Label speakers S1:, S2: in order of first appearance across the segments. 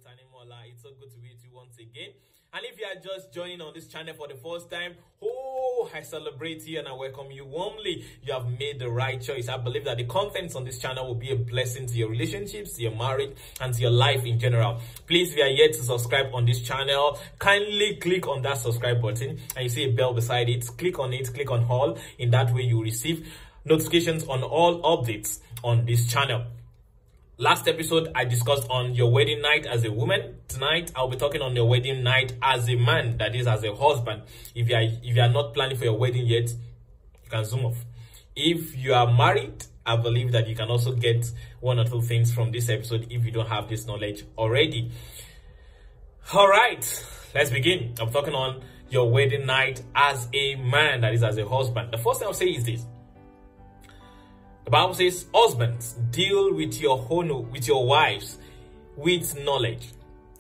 S1: Tanimola. It's so good to be with you once again. And if you are just joining on this channel for the first time, oh, I celebrate you and I welcome you warmly. You have made the right choice. I believe that the contents on this channel will be a blessing to your relationships, to your marriage, and to your life in general. Please, if you are yet to subscribe on this channel, kindly click on that subscribe button and you see a bell beside it. Click on it, click on all. In that way, you will receive notifications on all updates on this channel. Last episode, I discussed on your wedding night as a woman. Tonight, I'll be talking on your wedding night as a man, that is, as a husband. If you are not planning for your wedding yet, you can zoom off. If you are married, I believe that you can also get one or two things from this episode if you don't have this knowledge already. All right, let's begin. I'm talking on your wedding night as a man, that is, as a husband. The first thing I'll say is this. The Bible says, husbands, deal with your wives with knowledge.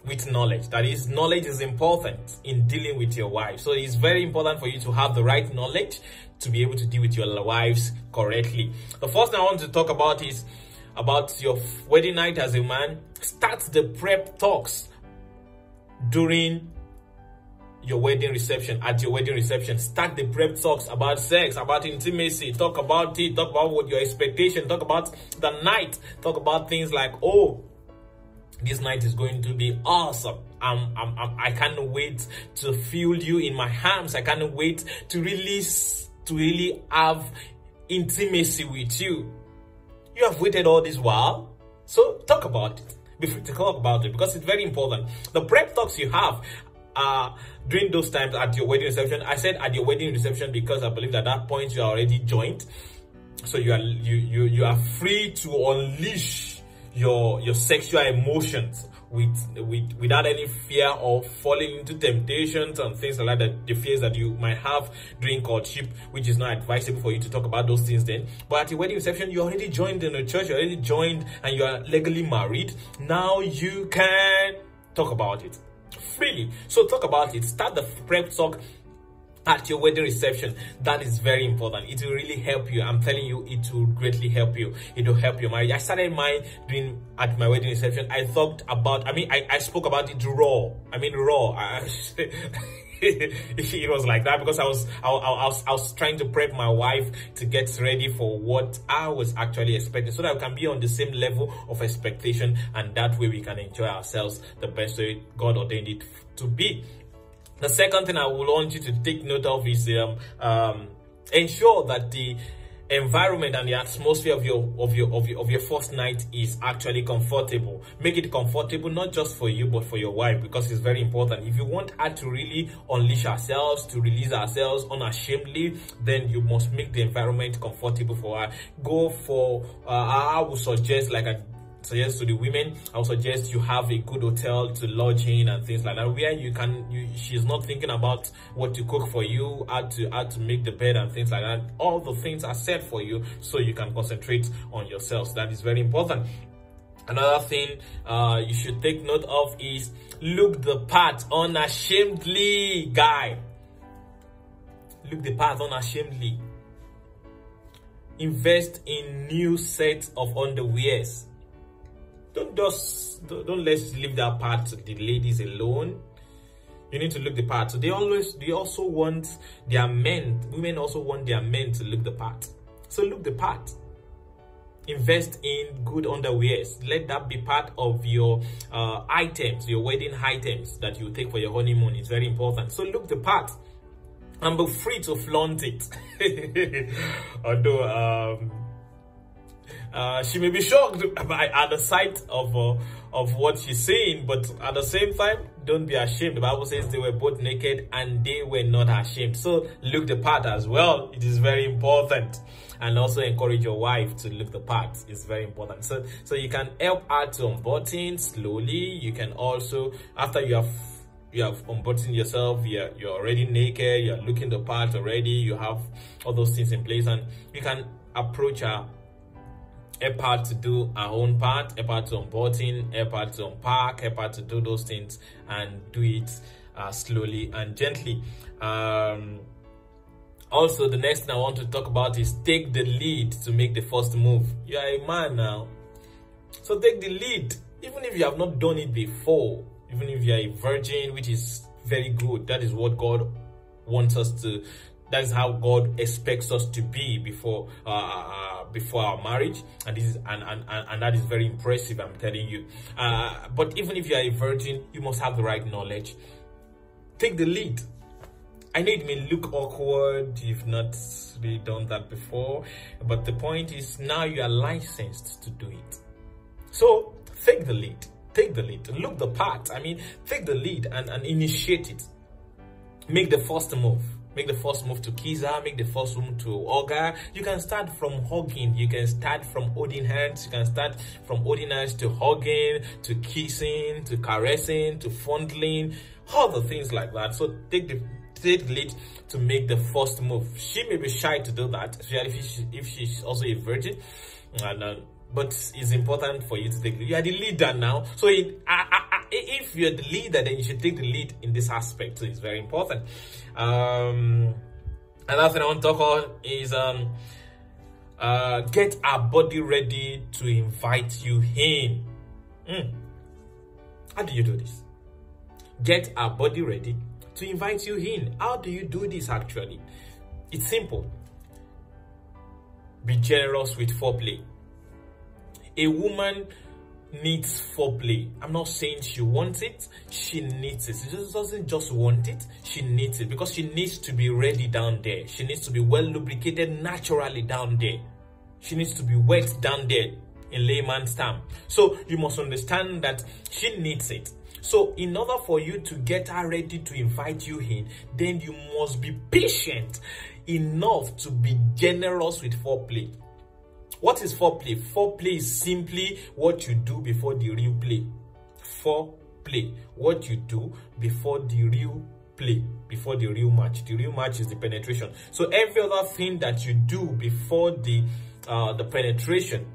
S1: With knowledge. That is, knowledge is important in dealing with your wife. So it's very important for you to have the right knowledge to be able to deal with your wives correctly. The first thing I want to talk about is about your wedding night as a man. Start the prep talks during your wedding reception. At your wedding reception, start the prep talks about sex, about intimacy. Talk about it. Talk about what your expectation. Talk about the night. Talk about things like, oh, this night is going to be awesome. I can't wait to feel you in my arms. I can't wait to really have intimacy with you. You have waited all this while, so talk about it. Be free to talk about it because it's very important. The prep talks you have during those times at your wedding reception. I said at your wedding reception because I believe at that point you are already joined, so you are free to unleash your sexual emotions without any fear of falling into temptations and things like that, the fears that you might have during courtship, which is not advisable for you to talk about those things then. But at your wedding reception, you already joined in the church, you already joined and you are legally married. Now you can talk about it freely. So talk about it. Start the prep talk at your wedding reception. That is very important. It will really help you. I'm telling you, it will greatly help you. It will help your marriage. I started mine at my wedding reception. I talked about, I spoke about it raw. It was like that because I was trying to prep my wife to get ready for what I was actually expecting, so that we can be on the same level of expectation, and that way we can enjoy ourselves the best way God ordained it to be. The second thing I would want you to take note of is ensure that the environment and the atmosphere of your first night is actually comfortable. Make it comfortable not just for you but for your wife, because it's very important. If you want her to really unleash ourselves, to release ourselves unashamedly, then you must make the environment comfortable for her. Go for I would suggest, like I suggest to the women, I would suggest you have a good hotel to lodge in and things like that, where she's not thinking about what to cook for you, how to make the bed and things like that. All the things are set for you so you can concentrate on yourself. So that is very important. Another thing you should take note of is look the part unashamedly, guy. Look the part unashamedly. Invest in new sets of underwears. Don't let's leave that part to the ladies alone. You need to look the part. So they also want their men. Women also want their men to look the part. So look the part. Invest in good underwears. Let that be part of your items, your wedding items that you take for your honeymoon. It's very important. So look the part and be free to flaunt it. Although she may be shocked at the sight of what she's saying, but at the same time, don't be ashamed. The Bible says they were both naked and they were not ashamed. So look the part as well. It is very important. And also encourage your wife to look the part. It's very important. So you can help her to unbutton slowly. You can also, after you have unbuttoned yourself, you're already naked, you're looking the part already, you have all those things in place, and you can approach her. A part to do our own part, a part to unbutton, a part to unpack, a part to do those things, and do it slowly and gently. Also, the next thing I want to talk about is take the lead to make the first move. You are a man now, so take the lead. Even if you have not done it before, even if you are a virgin, which is very good, that is what God wants us to, that is how God expects us to be before our marriage, and this is and that is very impressive, I'm telling you. But even if you are a virgin, you must have the right knowledge. Take the lead. I know it may look awkward, you've not really done that before, but the point is now you are licensed to do it. So take the lead. Take the lead. Look the part. I mean, take the lead and initiate it. Make the first move. Make the first move to kiss her. Make the first move to hug her. You can start from hugging. You can start from holding hands. You can start from holding hands to hugging, to kissing, to caressing, to fondling, all the things like that. So take the lead to make the first move. She may be shy to do that, especially if she's also a virgin, but it's important for you to take. You are the leader now, so if you're the leader, then you should take the lead in this aspect. So it's very important. Another thing I want to talk about is get our body ready to invite you in. How do you do this? Get our body ready to invite you in. How do you do this actually? It's simple. Be generous with foreplay. A woman needs foreplay. I'm not saying she wants it, she needs it. She just doesn't just want it, she needs it, because she needs to be ready down there. She needs to be well lubricated naturally down there. She needs to be wet down there, in layman's term. So you must understand that she needs it. So in order for you to get her ready to invite you in, then you must be patient enough to be generous with foreplay. What is foreplay? Foreplay is simply what you do before the real play. Foreplay, what you do before the real play, before the real match. The real match is the penetration. So every other thing that you do before the penetration,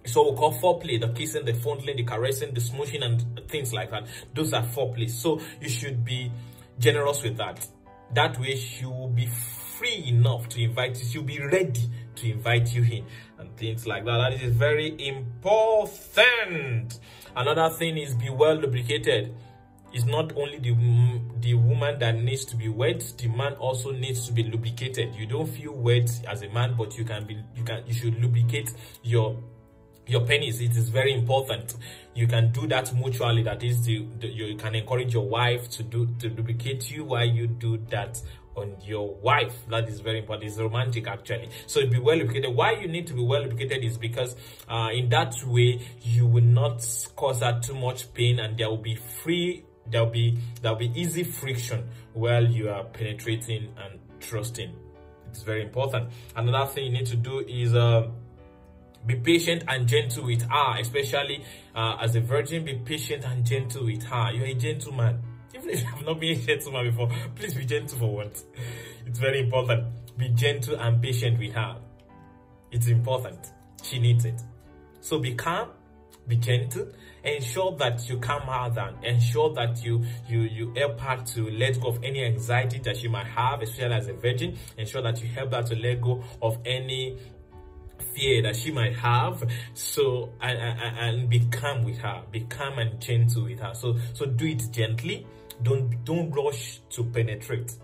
S1: so we'll call foreplay: the kissing, the fondling, the caressing, the smooshing, and things like that. Those are foreplay. So you should be generous with that. That way she will be free enough to invite you. She'll be ready to invite you in and things like that. That is very important. Another thing is be well lubricated. It's not only the woman that needs to be wet, the man also needs to be lubricated. You don't feel wet as a man, but you should lubricate your penis. It is very important. You can do that mutually. That is, you can encourage your wife to lubricate you while you do that on your wife. That is very important. It's romantic actually. So be well lubricated. Why you need to be well lubricated is because in that way you will not cause her too much pain, and there will be easy friction while you are penetrating and thrusting. It's very important. Another thing you need to do is be patient and gentle with her, especially as a virgin. Be patient and gentle with her. You're a gentleman. Even if you have not been a gentleman before, please be gentle for once. It's very important. Be gentle and patient with her. It's important. She needs it. So be calm, be gentle, ensure that you calm her down, ensure that you help her to let go of any anxiety that she might have, especially as a virgin. Ensure that you help her to let go of any fear that she might have. So and be calm with her, be calm and gentle with her. So do it gently. Don't rush to penetrate.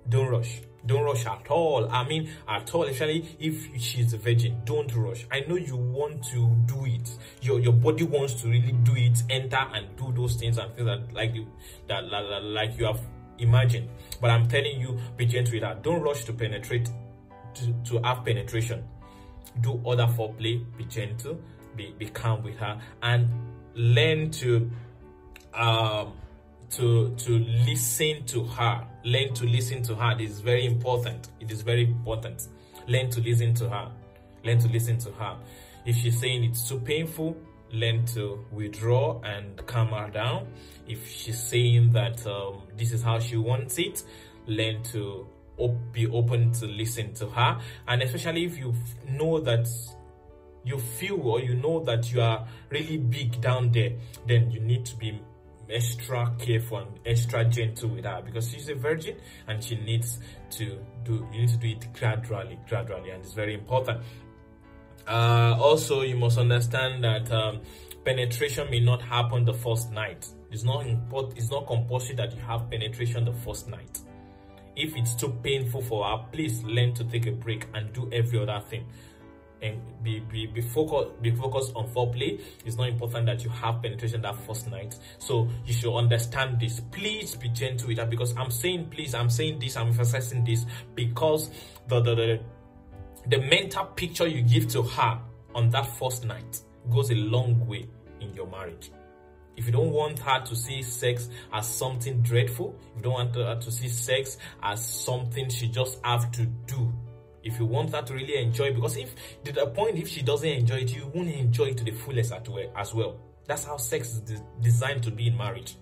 S1: Don't rush at all. I mean at all, especially if she's a virgin. Don't rush. I know you want to do it, your body wants to really do it, enter and do those things and things that like you have imagined, but I'm telling you, be gentle with her. Don't rush to penetrate, to have penetration. Do other foreplay, be gentle, be calm with her, and learn to listen to her. Learn to listen to her. It is very important. It is very important. Learn to listen to her. Learn to listen to her. If she's saying it's too painful, learn to withdraw and calm her down. If she's saying that this is how she wants it, learn to be open to listen to her. And especially if you know that you feel or you know that you are really big down there, then you need to be extra careful and extra gentle with her, because she's a virgin and she needs to do it gradually, and it's very important. Also, you must understand that penetration may not happen the first night. It's not compulsory that you have penetration the first night. If it's too painful for her, please learn to take a break and do every other thing. And be focused on foreplay. It's not important that you have penetration that first night. So you should understand this. Please be gentle with her, because I'm saying this, I'm emphasizing this because the mental picture you give to her on that first night goes a long way in your marriage. If you don't want her to see sex as something dreadful, if you don't want her to see sex as something she just have to do, if you want her to really enjoy, because if she doesn't enjoy it, you won't enjoy it to the fullest as well. That's how sex is designed to be in marriage.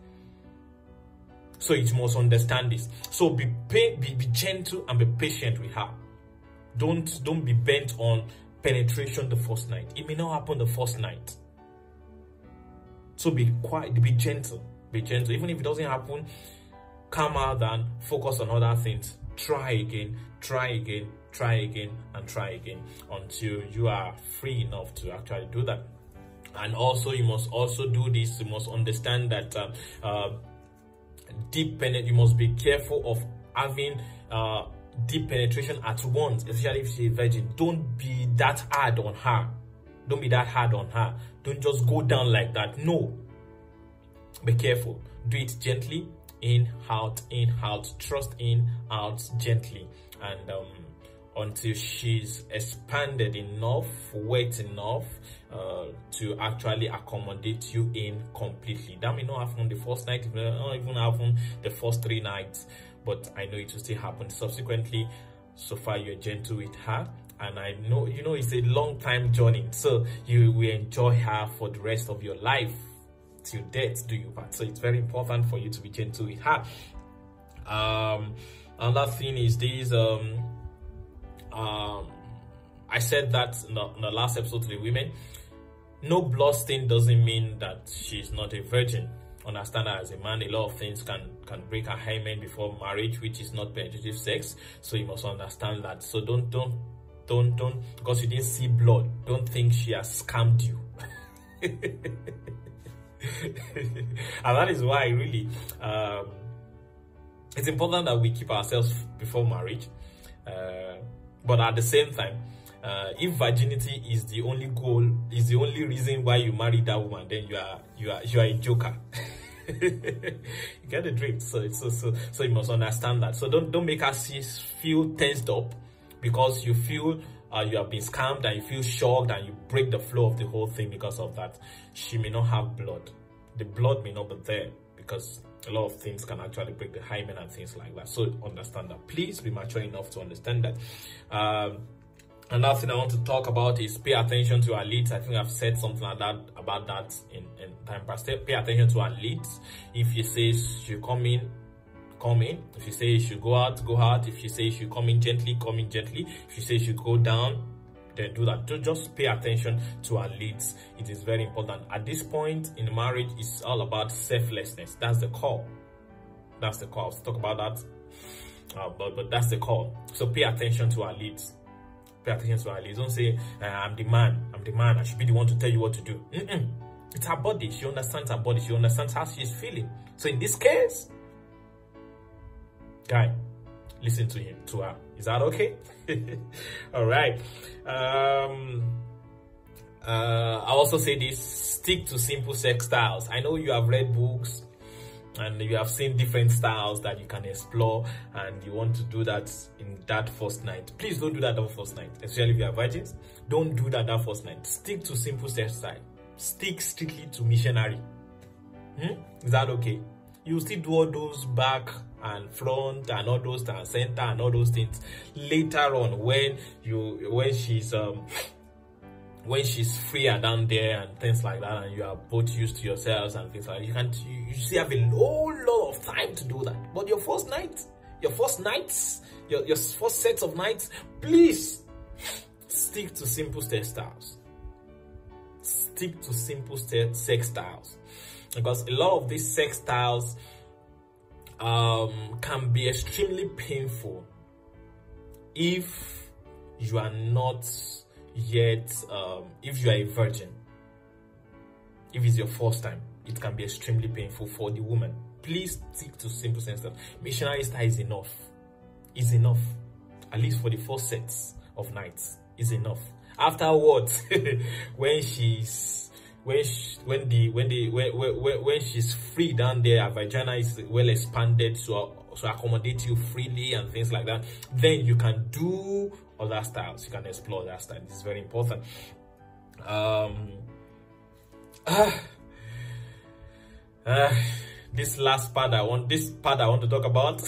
S1: So you must understand this. So be gentle and be patient with her. Don't be bent on penetration the first night. It may not happen the first night. So be quiet, be gentle, be gentle. Even if it doesn't happen, calm out and focus on other things. Try again, and try again until you are free enough to actually do that. And also, you must also do this. You must understand that you must be careful of having deep penetration at once, especially if she's a virgin. Don't be that hard on her. Don't be that hard on her. Don't just go down like that. No. Be careful. Do it gently. In, out, trust in, out, gently. And until she's expanded enough, wet enough to actually accommodate you in completely. That may not happen the first night, it may not even happen the first 3 nights, but I know it will still happen subsequently. So far, you're gentle with her. And I know, it's a long time journey. So you will enjoy her for the rest of your life. Till death do you part. So it's very important for you to be gentle with her. Another thing is this. I said that in the last episode to the women. No blood stain doesn't mean that she's not a virgin. Understand that as a man, a lot of things can break a hymen before marriage, which is not penetrative sex. So you must understand that. So don't because you didn't see blood, don't think she has scammed you. And that is why really it's important that we keep ourselves before marriage, but at the same time, if virginity is the only goal, is the only reason why you marry that woman, then you are a joker. You get the drift. So you must understand that. So don't make her feel tensed up because you feel you have been scammed and you feel shocked and you break the flow of the whole thing because of that. She may not have blood. The blood may not be there because a lot of things can actually break the hymen and things like that. So understand that. Please be mature enough to understand that. Another thing I want to talk about is pay attention to our leads. I think I've said something like that about that in time past. Pay attention to our leads. If you say you come in. If you say you should go out, go out. If you say you should come in gently, come in gently. If you say you should go down, then do that. Just pay attention to our leads. It is very important. At this point in marriage, it's all about selflessness. That's the call. That's the call. Let's talk about that. But that's the call. So pay attention to our leads. Pay attention to our leads. Don't say, I'm the man. I should be the one to tell you what to do. It's her body. She understands her body. She understands how she's feeling. So in this case, guy, listen to her. Is that okay? All right. I also say this: stick to simple sex styles. I know you have read books and you have seen different styles that you can explore, and you want to do that in that first night. Please don't do that first night, especially if you are virgins. Don't do that first night. Stick to simple sex style. Stick strictly to missionary. Is that okay? You still do all those back and front and all those and center and all those things later on when she's freer down there and things like that, and you are both used to yourselves and things like that. You still have a whole lot of time to do that. But your first set of nights, please stick to simple sex styles. Stick to simple sex styles. Because a lot of these sex styles can be extremely painful if you are not yet, if you are a virgin. If it's your first time, it can be extremely painful for the woman. Please stick to simple sentences. Missionary style is enough. Is enough. At least for the first sets of nights, is enough. Afterwards, when she's free down there, her vagina is well expanded to accommodate you freely and things like that, then you can do other styles. You can explore that style. This is very important. This part I want to talk about.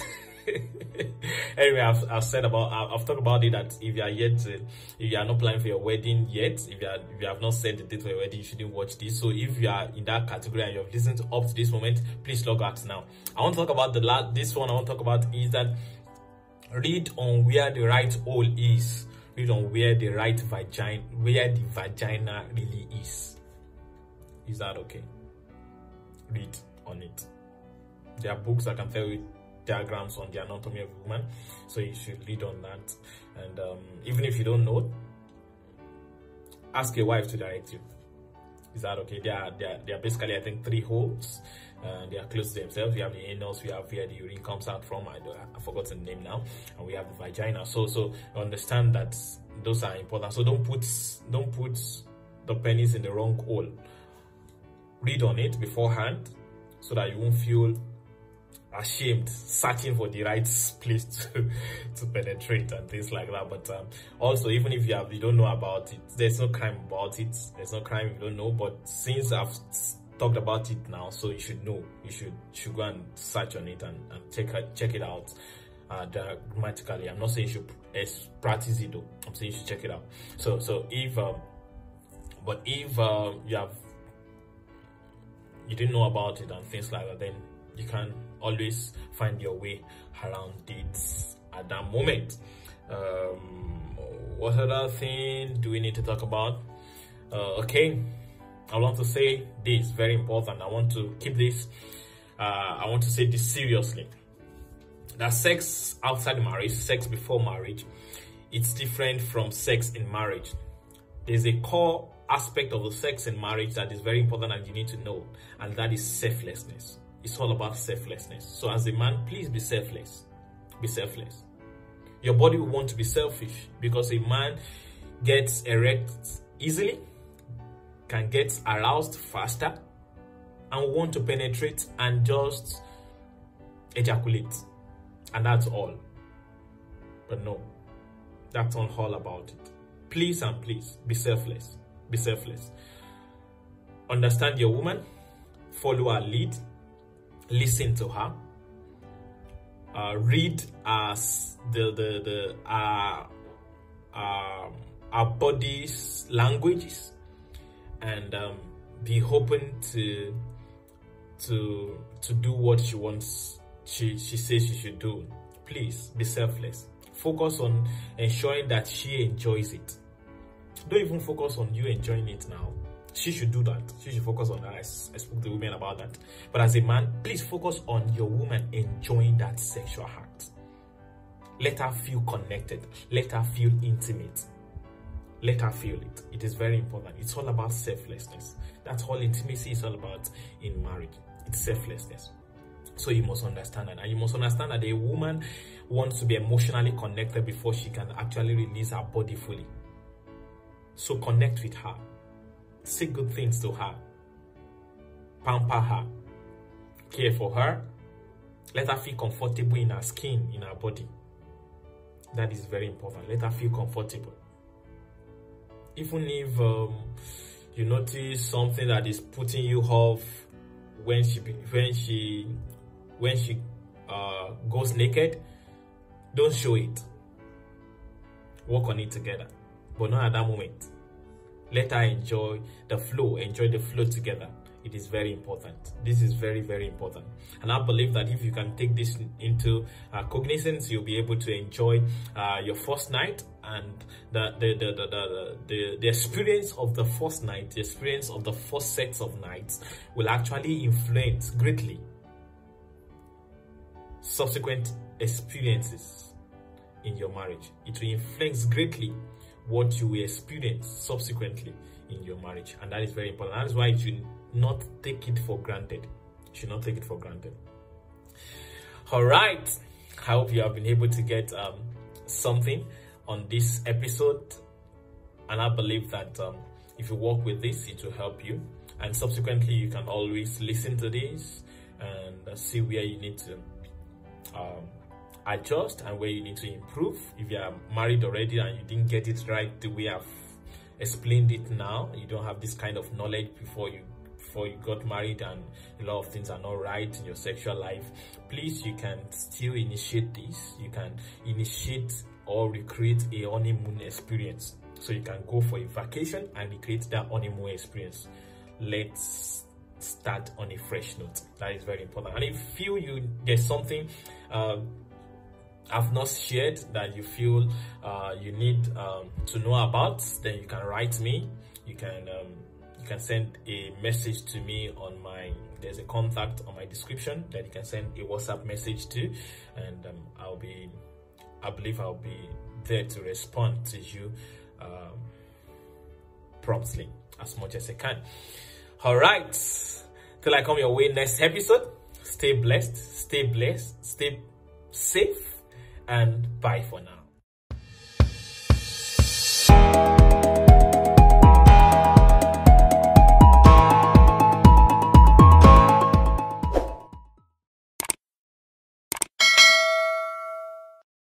S1: Anyway, I've talked about it, that if you are not planning for your wedding yet, if you have not set the date for your wedding, you shouldn't watch this. So if you are in that category and you've listened up to this moment, please log out now. I want to talk about this one I want to talk about is that read on where the right hole is. Read on where the vagina really is. Is that okay? Read on it. There are books that can tell you diagrams on the anatomy of a woman, so you should read on that. And even if you don't know, ask your wife to direct you. Is that okay? They are basically, I think, 3 holes. They are close to themselves. We have the anus, we have where the urine comes out from. I forgot the name now, and we have the vagina. So understand that those are important. So don't put the penis in the wrong hole. Read on it beforehand, so that you won't feel ashamed searching for the right place to penetrate and things like that. But also, even if you don't know about it, there's no crime about it. There's no crime if you don't know. But since I've talked about it now, so you should know. You should go and search on it and check it out grammatically. I'm not saying you should practice it though. I'm saying you should check it out. So if you didn't know about it and things like that, then you can always find your way around it at that moment. What other thing do we need to talk about? Okay, I want to say this, very important. I want to keep this, I want to say this seriously. That sex outside marriage, sex before marriage, it's different from sex in marriage. There's a core aspect of the sex in marriage that is very important and you need to know, and that is selflessness. It's all about selflessness. So as a man, please be selfless. Be selfless. Your body will want to be selfish, because a man gets erect easily, can get aroused faster, and want to penetrate and just ejaculate. And that's all. But no, that's not all about it. Please and please, be selfless. Be selfless. Understand your woman. Follow her lead. Listen to her. Read as our body's languages, and be open to do what she wants. She says she should do. Please be selfless. Focus on ensuring that she enjoys it. Don't even focus on you enjoying it now. She should do that. She should focus on that. I spoke to women about that. But as a man, please focus on your woman enjoying that sexual act. Let her feel connected. Let her feel intimate. Let her feel it. It is very important. It's all about selflessness. That's all intimacy is all about in marriage. It's selflessness. So you must understand that. And you must understand that a woman wants to be emotionally connected before she can actually release her body fully. So connect with her. Say good things to her. Pamper her. Care for her. Let her feel comfortable in her skin, in her body. That is very important. Let her feel comfortable. Even if you notice something that is putting you off when she goes naked, don't show it. Work on it together, but not at that moment. Let her enjoy the flow together. It is very important. This is very, very important. And I believe that if you can take this into cognizance, you'll be able to enjoy your first night, and the experience of the first night, the experience of the first sets of nights will actually influence greatly subsequent experiences in your marriage. It will influence greatly what you will experience subsequently in your marriage, and that is very important. That is why not take it for granted. You should not take it for granted. All right, I hope you have been able to get something on this episode, and I believe that if you work with this, it will help you, and subsequently you can always listen to this and see where you need to adjust and where you need to improve. If you are married already and you didn't get it right the way I've explained it now, you don't have this kind of knowledge before you got married, and a lot of things are not right in your sexual life, please, you can still initiate this. You can initiate or recreate a honeymoon experience. So you can go for a vacation and recreate that honeymoon experience. Let's start on a fresh note. That is very important. And if you feel there's something I've not shared that you feel you need to know about, then you can write me. You can send a message to me on there's a contact on my description that you can send a WhatsApp message to, and I believe I'll be there to respond to you promptly as much as I can. All right, till I come your way next episode, stay blessed, stay safe, and bye for now.